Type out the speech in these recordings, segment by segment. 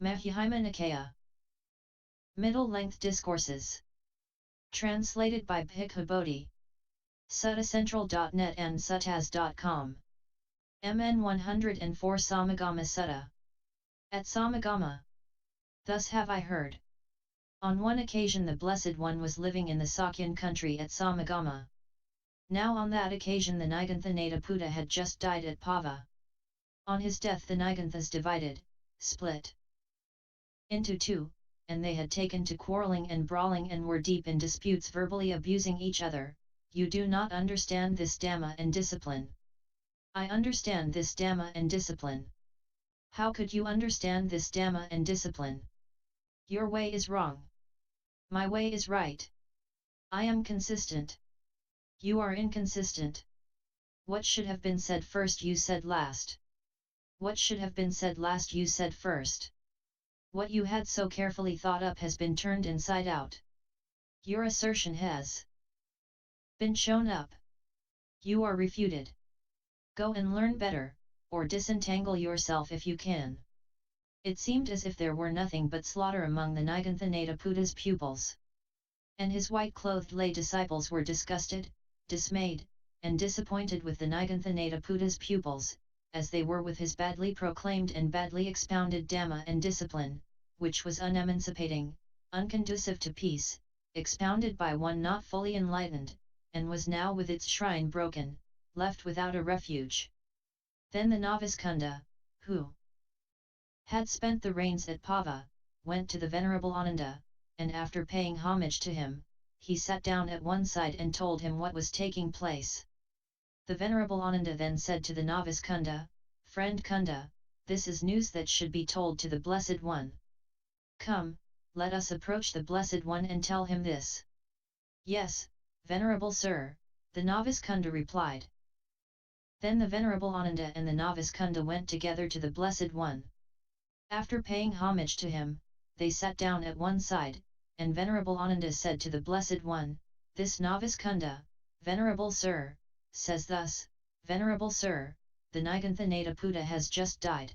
Majjhima Nikaya. Middle-length discourses. Translated by Bhikkhu Bodhi. Suttacentral.net and suttas.com. MN 104 Samagama Sutta. At Samagama. Thus have I heard. On one occasion the Blessed One was living in the Sakyan country at Samagama. Now on that occasion the Nigantha Buddha had just died at Pava. On his death the Niganthas divided, split into two, and they had taken to quarreling and brawling and were deep in disputes, verbally abusing each other. You do not understand this Dhamma and discipline. I understand this Dhamma and discipline. How could you understand this Dhamma and discipline? Your way is wrong. My way is right. I am consistent. You are inconsistent. What should have been said first you said last. What should have been said last you said first. What you had so carefully thought up has been turned inside out. Your assertion has been shown up. You are refuted. Go and learn better, or disentangle yourself if you can. It seemed as if there were nothing but slaughter among the Nigantha Buddha's pupils. And his white-clothed lay disciples were disgusted, dismayed, and disappointed with the Nigantha Buddha's pupils, as they were with his badly proclaimed and badly expounded Dhamma and discipline, which was unemancipating, unconducive to peace, expounded by one not fully enlightened, and was now with its shrine broken, left without a refuge. Then the novice Kunda, who had spent the rains at Pava, went to the Venerable Ananda, and after paying homage to him, he sat down at one side and told him what was taking place. The Venerable Ananda then said to the novice Kunda, Friend Kunda, this is news that should be told to the Blessed One. Come, let us approach the Blessed One and tell him this. Yes, Venerable Sir, the novice Kunda replied. Then the Venerable Ananda and the novice Kunda went together to the Blessed One. After paying homage to him, they sat down at one side, and Venerable Ananda said to the Blessed One, This novice Kunda, Venerable Sir, says thus, Venerable Sir, the Nigantha Buddha has just died.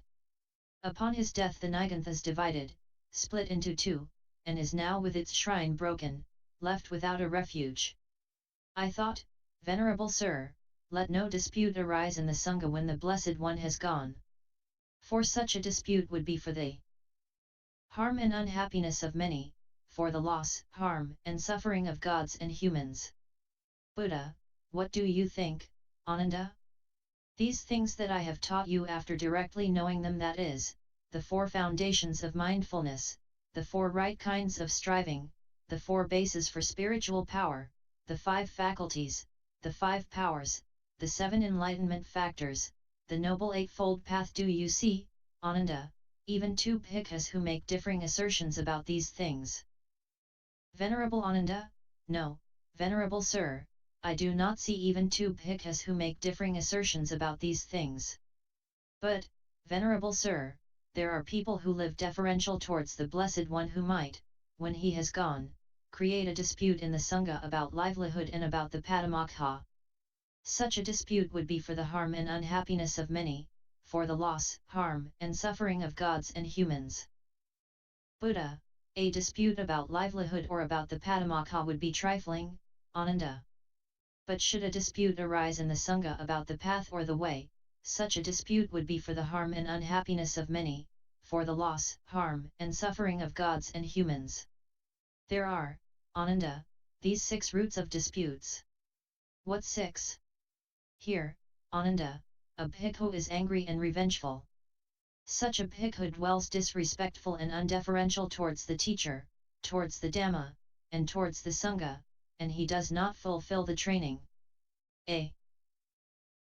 Upon his death the Niganthas divided, split into two, and is now with its shrine broken, left without a refuge. I thought, Venerable Sir, let no dispute arise in the Sangha when the Blessed One has gone. For such a dispute would be for the harm and unhappiness of many, for the loss, harm, and suffering of gods and humans. Buddha, what do you think, Ananda? These things that I have taught you after directly knowing them, that is, the four foundations of mindfulness, the four right kinds of striving, the four bases for spiritual power, the five faculties, the five powers, the seven enlightenment factors, the Noble Eightfold Path. Do you see, Ananda, even two bhikkhus who make differing assertions about these things? Venerable Ananda, no, Venerable Sir, I do not see even two bhikkhus who make differing assertions about these things. But, Venerable Sir, there are people who live deferential towards the Blessed One who might, when he has gone, create a dispute in the Sangha about livelihood and about the Padamokha. Such a dispute would be for the harm and unhappiness of many, for the loss, harm, and suffering of gods and humans. Buddha, a dispute about livelihood or about the Padamokha would be trifling, Ananda. But should a dispute arise in the Sangha about the path or the way, such a dispute would be for the harm and unhappiness of many, for the loss, harm, and suffering of gods and humans. There are, Ananda, these 6 roots of disputes. What 6? Here, Ananda, a bhikkhu is angry and revengeful. Such a bhikkhu dwells disrespectful and undeferential towards the teacher, towards the Dhamma, and towards the Sangha, and he does not fulfill the training. A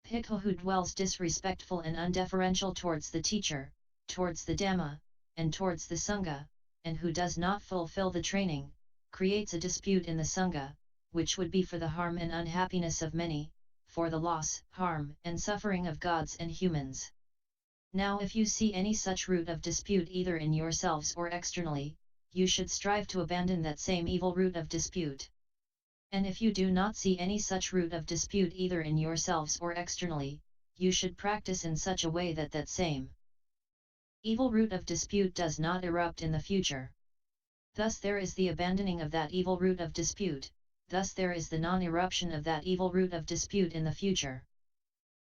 bhikkhu who dwells disrespectful and undeferential towards the teacher, towards the Dhamma, and towards the Sangha, and who does not fulfill the training, creates a dispute in the Sangha, which would be for the harm and unhappiness of many, for the loss, harm, and suffering of gods and humans. Now if you see any such root of dispute either in yourselves or externally, you should strive to abandon that same evil root of dispute. And if you do not see any such root of dispute either in yourselves or externally, you should practice in such a way that that same evil root of dispute does not erupt in the future. Thus there is the abandoning of that evil root of dispute, thus there is the non-eruption of that evil root of dispute in the future.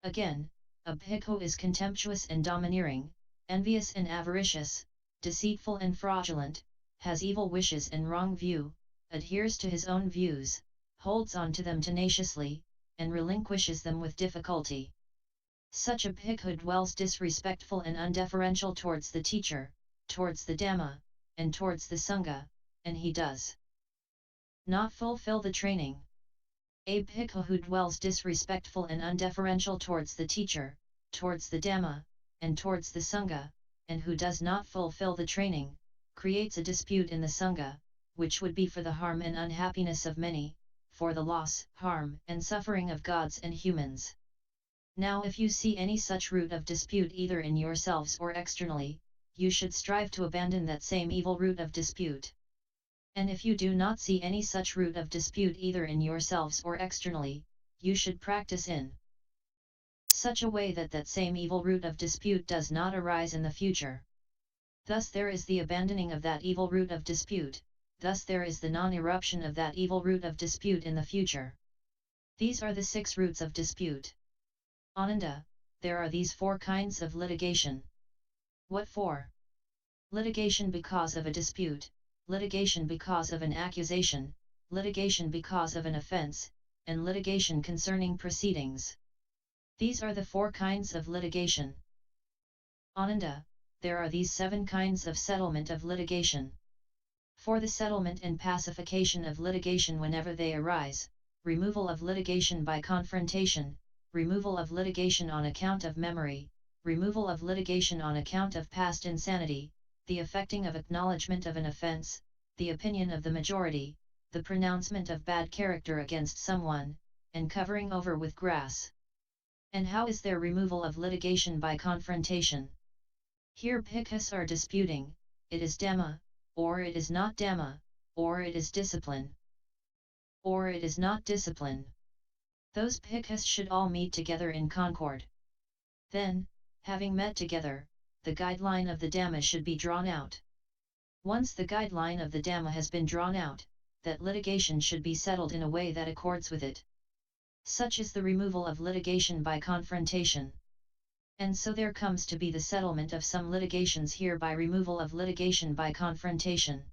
Again, a bhikkhu is contemptuous and domineering, envious and avaricious, deceitful and fraudulent, has evil wishes and wrong view, adheres to his own views, holds on to them tenaciously, and relinquishes them with difficulty. Such a bhikkhu dwells disrespectful and undeferential towards the teacher, towards the Dhamma, and towards the Sangha, and he does not fulfill the training. A bhikkhu who dwells disrespectful and undeferential towards the teacher, towards the Dhamma, and towards the Sangha, and who does not fulfill the training, creates a dispute in the Sangha, which would be for the harm and unhappiness of many, for the loss, harm, and suffering of gods and humans. Now if you see any such root of dispute either in yourselves or externally, you should strive to abandon that same evil root of dispute. And if you do not see any such root of dispute either in yourselves or externally, you should practice in such a way that that same evil root of dispute does not arise in the future. Thus there is the abandoning of that evil root of dispute, thus there is the non-eruption of that evil root of dispute in the future. These are the 6 roots of dispute. Ananda, there are these 4 kinds of litigation. What for? Litigation because of a dispute, litigation because of an accusation, litigation because of an offense, and litigation concerning proceedings. These are the 4 kinds of litigation. Ananda, there are these 7 kinds of settlement of litigation. For the settlement and pacification of litigation whenever they arise, removal of litigation by confrontation, removal of litigation on account of memory, removal of litigation on account of past insanity, the effecting of acknowledgement of an offense, the opinion of the majority, the pronouncement of bad character against someone, and covering over with grass. And how is there removal of litigation by confrontation? Here bhikkhus are disputing, it is Dhamma, or it is not Dhamma, or it is discipline, or it is not discipline. Those bhikkhus should all meet together in concord. Then, having met together, the guideline of the Dhamma should be drawn out. Once the guideline of the Dhamma has been drawn out, that litigation should be settled in a way that accords with it. Such is the removal of litigation by confrontation. And so there comes to be the settlement of some litigations here by removal of litigation by confrontation.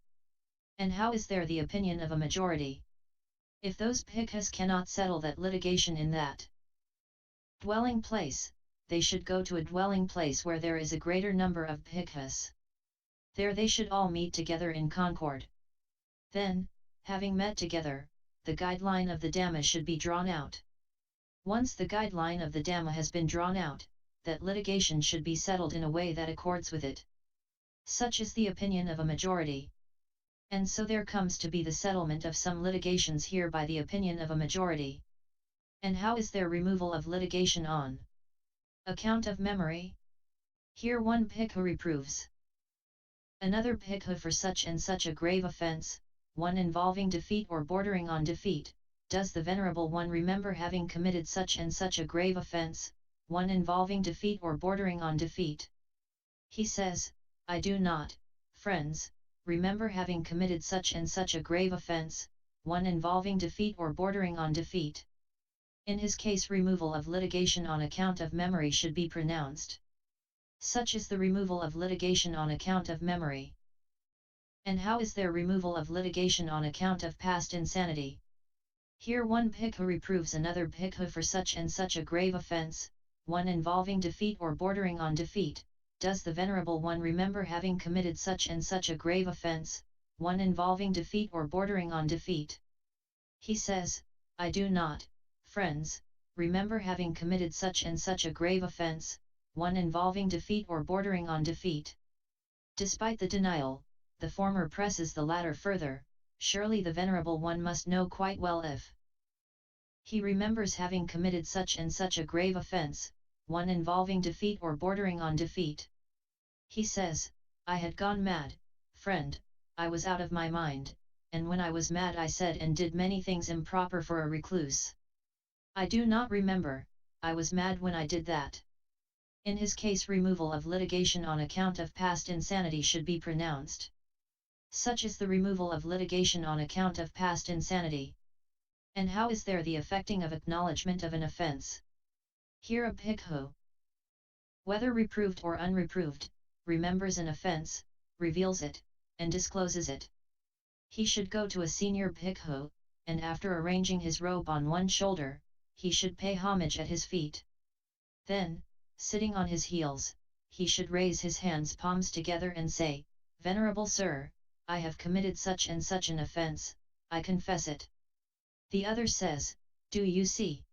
And how is there the opinion of a majority? If those bhikkhus cannot settle that litigation in that dwelling place, they should go to a dwelling place where there is a greater number of bhikkhus. There they should all meet together in concord. Then, having met together, the guideline of the Dhamma should be drawn out. Once the guideline of the Dhamma has been drawn out, that litigation should be settled in a way that accords with it. Such is the opinion of a majority. And so there comes to be the settlement of some litigations here by the opinion of a majority. And how is there removal of litigation on account of memory? Here one bhikkhu reproves another bhikkhu for such and such a grave offense, one involving defeat or bordering on defeat. Does the Venerable One remember having committed such and such a grave offense, one involving defeat or bordering on defeat? He says, I do not, friends, remember having committed such and such a grave offense, one involving defeat or bordering on defeat. In his case removal of litigation on account of memory should be pronounced. Such is the removal of litigation on account of memory. And how is there removal of litigation on account of past insanity? Here one bhikkhu reproves another bhikkhu for such and such a grave offense, one involving defeat or bordering on defeat. Does the Venerable One remember having committed such and such a grave offense, one involving defeat or bordering on defeat? He says, I do not, friends, remember having committed such and such a grave offense, one involving defeat or bordering on defeat. Despite the denial, the former presses the latter further. Surely the Venerable One must know quite well if he remembers having committed such and such a grave offense, one involving defeat or bordering on defeat. He says, I had gone mad, friend, I was out of my mind, and when I was mad I said and did many things improper for a recluse. I do not remember, I was mad when I did that. In his case, removal of litigation on account of past insanity should be pronounced. Such is the removal of litigation on account of past insanity. And how is there the effecting of acknowledgement of an offence? Here a bhikkhu, whether reproved or unreproved, remembers an offence, reveals it, and discloses it. He should go to a senior bhikkhu, and after arranging his robe on one shoulder, he should pay homage at his feet. Then, sitting on his heels, he should raise his hands palms together and say, "Venerable Sir, I have committed such and such an offence, I confess it." The other says, "Do you see?"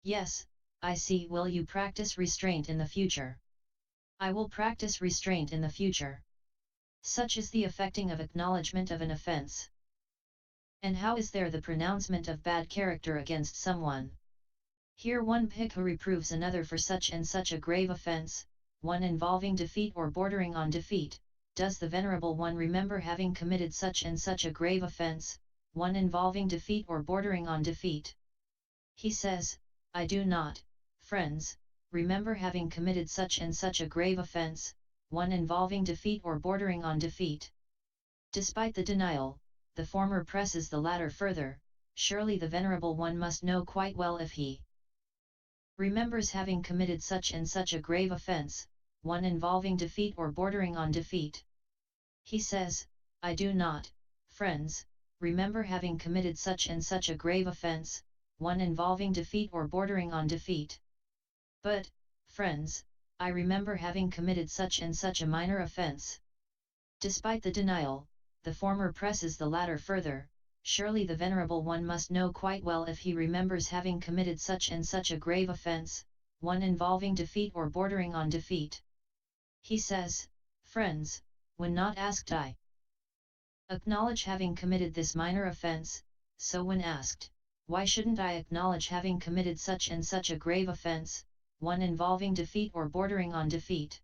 "Yes, I see." "Will you practice restraint in the future?" "I will practice restraint in the future." Such is the effecting of acknowledgement of an offence. And how is there the pronouncement of bad character against someone? Here one bhikkhu reproves another for such and such a grave offence, one involving defeat or bordering on defeat. Does the Venerable One remember having committed such and such a grave offence, one involving defeat or bordering on defeat? He says, "I do not, friends, remember having committed such and such a grave offence, one involving defeat or bordering on defeat." Despite the denial, the former presses the latter further. Surely the Venerable One must know quite well if he remembers having committed such and such a grave offence, one involving defeat or bordering on defeat. He says, "I do not, friends, remember having committed such and such a grave offence, one involving defeat or bordering on defeat. But, friends, I remember having committed such and such a minor offence." Despite the denial, the former presses the latter further. Surely the Venerable One must know quite well if he remembers having committed such and such a grave offence, one involving defeat or bordering on defeat. He says, "Friends, when not asked I acknowledge having committed this minor offence, so when asked, why shouldn't I acknowledge having committed such and such a grave offence, one involving defeat or bordering on defeat?"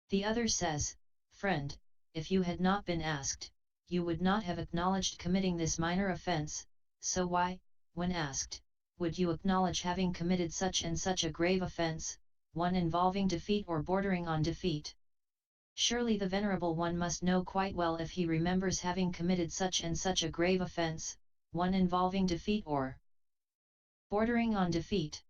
The other says, "Friend, if you had not been asked, you would not have acknowledged committing this minor offence, so why, when asked, would you acknowledge having committed such and such a grave offence, one involving defeat or bordering on defeat?" Surely the Venerable One must know quite well if he remembers having committed such and such a grave offence, one involving defeat or bordering on defeat.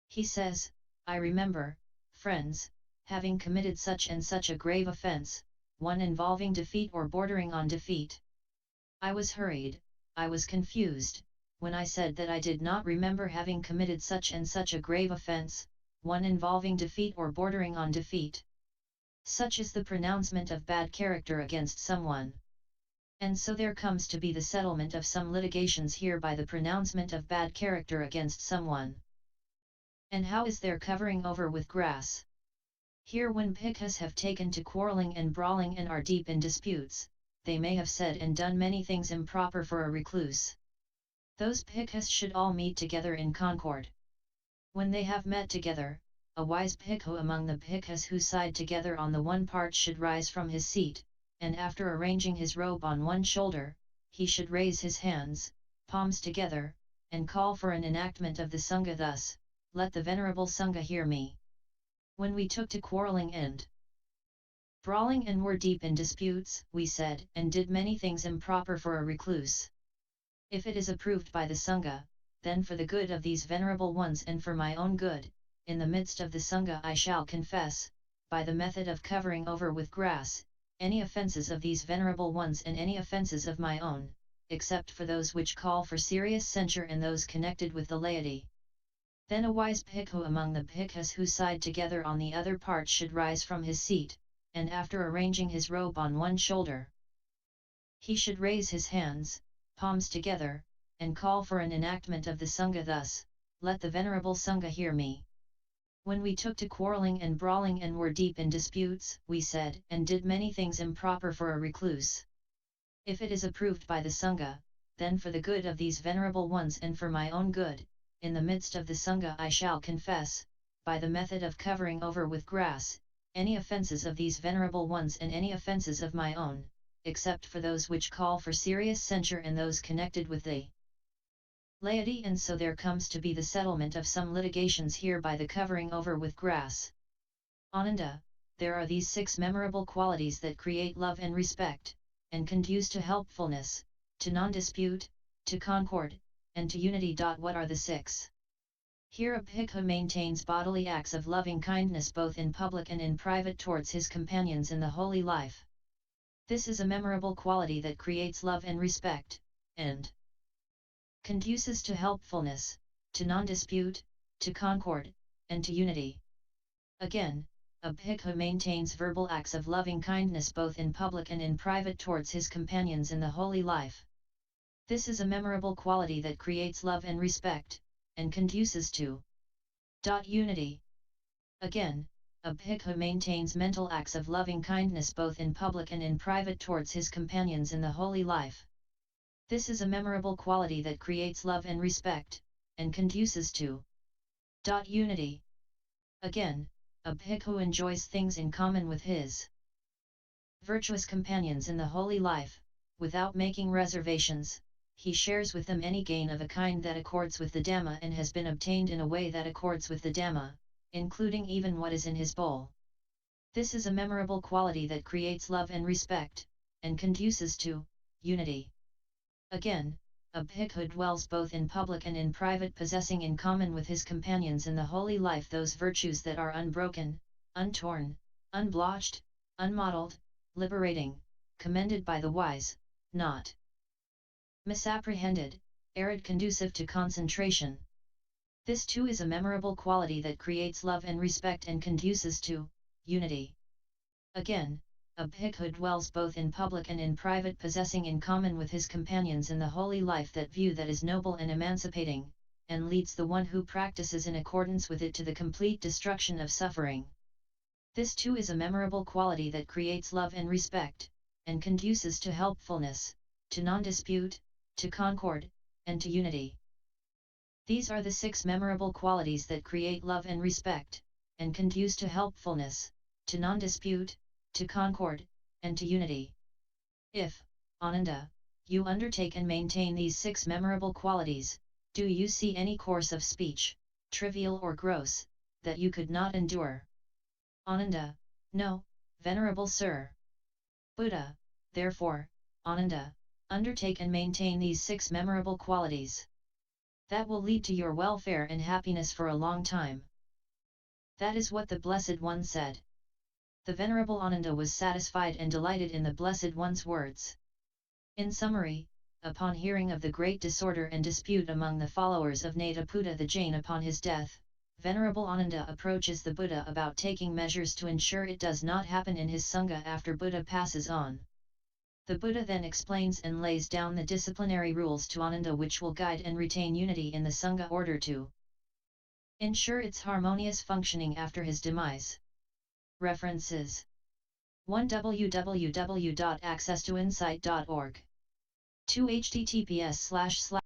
He says, "I remember, friends, having committed such and such a grave offence, one involving defeat or bordering on defeat. I was hurried, I was confused, when I said that I did not remember having committed such and such a grave offence, one involving defeat or bordering on defeat." Such is the pronouncement of bad character against someone. And so there comes to be the settlement of some litigations here by the pronouncement of bad character against someone. And how is there covering over with grass? Here when bhikkhus have taken to quarrelling and brawling and are deep in disputes, they may have said and done many things improper for a recluse. Those bhikkhus should all meet together in concord. When they have met together, a wise bhikkhu among the bhikkhus who side together on the one part should rise from his seat, and after arranging his robe on one shoulder, he should raise his hands, palms together, and call for an enactment of the Sangha thus, "Let the Venerable Sangha hear me. When we took to quarrelling and brawling and were deep in disputes, we said and did many things improper for a recluse. If it is approved by the Sangha, then for the good of these venerable ones and for my own good, in the midst of the Sangha I shall confess, by the method of covering over with grass, any offences of these venerable ones and any offences of my own, except for those which call for serious censure and those connected with the laity." Then a wise bhikkhu among the bhikkhus who side together on the other part should rise from his seat, and after arranging his robe on one shoulder, he should raise his hands, palms together, and call for an enactment of the Sangha thus, "Let the Venerable Sangha hear me. When we took to quarrelling and brawling and were deep in disputes, we said and did many things improper for a recluse. If it is approved by the Sangha, then for the good of these venerable ones and for my own good, in the midst of the Sangha I shall confess, by the method of covering over with grass, any offences of these venerable ones and any offences of my own, except for those which call for serious censure and those connected with the laity." And so there comes to be the settlement of some litigations here by the covering over with grass. Ananda, there are these 6 memorable qualities that create love and respect, and conduce to helpfulness, to non-dispute, to concord, and to unity. What are the 6? Here a bhikkhu maintains bodily acts of loving kindness both in public and in private towards his companions in the holy life. This is a memorable quality that creates love and respect, and conduces to helpfulness, to non-dispute, to concord, and to unity. Again, a bhikkhu maintains verbal acts of loving kindness both in public and in private towards his companions in the holy life. This is a memorable quality that creates love and respect, and conduces to unity. Again, a bhikkhu maintains mental acts of loving kindness both in public and in private towards his companions in the holy life. This is a memorable quality that creates love and respect, and conduces to unity. Again, a bhikkhu enjoys things in common with his virtuous companions in the holy life, without making reservations. He shares with them any gain of a kind that accords with the Dhamma and has been obtained in a way that accords with the Dhamma, including even what is in his bowl. This is a memorable quality that creates love and respect, and conduces to unity. Again, a bhikkhu dwells both in public and in private, possessing in common with his companions in the holy life those virtues that are unbroken, untorn, unblotched, unmottled, liberating, commended by the wise, not misapprehended, arid, conducive to concentration. This too is a memorable quality that creates love and respect and conduces to unity. Again, a bhikkhu dwells both in public and in private, possessing in common with his companions in the holy life that view that is noble and emancipating, and leads the one who practices in accordance with it to the complete destruction of suffering. This too is a memorable quality that creates love and respect, and conduces to helpfulness, to non-dispute, to concord, and to unity. These are the 6 memorable qualities that create love and respect, and conduce to helpfulness, to non-dispute, to concord, and to unity. If, Ananda, you undertake and maintain these 6 memorable qualities, do you see any course of speech, trivial or gross, that you could not endure? Ananda, no, venerable sir. Buddha, therefore, Ananda, undertake and maintain these 6 memorable qualities. That will lead to your welfare and happiness for a long time. That is what the Blessed One said. The Venerable Ananda was satisfied and delighted in the Blessed One's words. In summary, upon hearing of the great disorder and dispute among the followers of Nataputa the Jain upon his death, Venerable Ananda approaches the Buddha about taking measures to ensure it does not happen in his Sangha after Buddha passes on. The Buddha then explains and lays down the disciplinary rules to Ananda which will guide and retain unity in the Sangha order to ensure its harmonious functioning after his demise. References 1. www.accesstoinsight.org 2. https://